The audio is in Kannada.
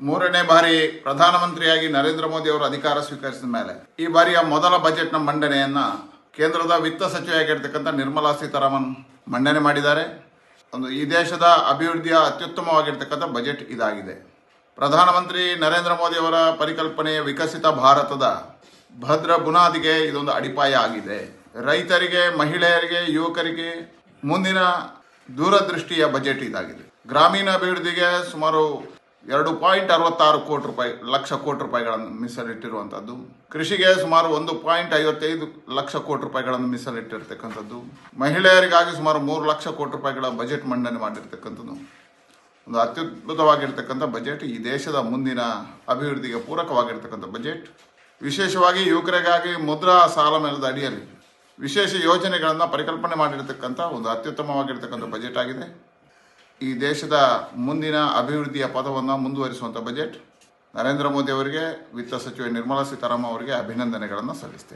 ಮೂರನೇ ಬಾರಿ ಪ್ರಧಾನಮಂತ್ರಿಯಾಗಿ ನರೇಂದ್ರ ಮೋದಿ ಅವರು ಅಧಿಕಾರ ಸ್ವೀಕರಿಸಿದ ಮೇಲೆ ಈ ಬಾರಿಯ ಮೊದಲ ಬಜೆಟ್ನ ಮಂಡನೆಯನ್ನ ಕೇಂದ್ರದ ವಿತ್ತ ಸಚಿವೆಯಾಗಿರ್ತಕ್ಕಂಥ ನಿರ್ಮಲಾ ಸೀತಾರಾಮನ್ ಮಂಡನೆ ಮಾಡಿದ್ದಾರೆ. ಈ ದೇಶದ ಅಭಿವೃದ್ಧಿಯ ಅತ್ಯುತ್ತಮವಾಗಿರ್ತಕ್ಕಂಥ ಬಜೆಟ್ ಇದಾಗಿದೆ. ಪ್ರಧಾನಮಂತ್ರಿ ನರೇಂದ್ರ ಮೋದಿ ಅವರ ಪರಿಕಲ್ಪನೆ ವಿಕಸಿತ ಭಾರತದ ಭದ್ರ ಬುನಾದಿಗೆ ಇದೊಂದು ಅಡಿಪಾಯ ಆಗಿದೆ. ರೈತರಿಗೆ, ಮಹಿಳೆಯರಿಗೆ, ಯುವಕರಿಗೆ ಮುಂದಿನ ದೂರದೃಷ್ಟಿಯ ಬಜೆಟ್ ಇದಾಗಿದೆ. ಗ್ರಾಮೀಣ ಅಭಿವೃದ್ಧಿಗೆ ಸುಮಾರು 2.66 ಲಕ್ಷ ಕೋಟಿ ರೂಪಾಯಿಗಳನ್ನು ಮೀಸಲಿಟ್ಟಿರುವಂಥದ್ದು. ಕೃಷಿಗೆ ಸುಮಾರು 1.55 ಲಕ್ಷ ಕೋಟಿ ರೂಪಾಯಿಗಳನ್ನು ಮೀಸಲಿಟ್ಟಿರ್ತಕ್ಕಂಥದ್ದು. ಮಹಿಳೆಯರಿಗಾಗಿ ಸುಮಾರು 3 ಲಕ್ಷ ಕೋಟಿ ರೂಪಾಯಿಗಳ ಬಜೆಟ್ ಮಂಡನೆ ಮಾಡಿರ್ತಕ್ಕಂಥದ್ದು. ಒಂದು ಅತ್ಯದ್ಭುತವಾಗಿರ್ತಕ್ಕಂಥ ಬಜೆಟ್, ಈ ದೇಶದ ಮುಂದಿನ ಅಭಿವೃದ್ಧಿಗೆ ಪೂರಕವಾಗಿರ್ತಕ್ಕಂಥ ಬಜೆಟ್. ವಿಶೇಷವಾಗಿ ಯುವಕರಿಗಾಗಿ ಮುದ್ರಾ ಸಾಲ ಮೇಳದ ಅಡಿಯಲ್ಲಿ ವಿಶೇಷ ಯೋಜನೆಗಳನ್ನು ಪರಿಕಲ್ಪನೆ ಮಾಡಿರ್ತಕ್ಕಂಥ ಒಂದು ಅತ್ಯುತ್ತಮವಾಗಿರ್ತಕ್ಕಂಥ ಬಜೆಟ್ ಆಗಿದೆ. ಈ ದೇಶದ ಮುಂದಿನ ಅಭಿವೃದ್ಧಿಯ ಪಥವನ್ನು ಮುಂದುವರಿಸುವಂಥ ಬಜೆಟ್. ನರೇಂದ್ರ ಮೋದಿ ಅವರಿಗೆ, ವಿತ್ತ ಸಚಿವೆ ನಿರ್ಮಲಾ ಸೀತಾರಾಮನ್ ಅವರಿಗೆ ಅಭಿನಂದನೆಗಳನ್ನು ಸಲ್ಲಿಸ್ತೇನೆ.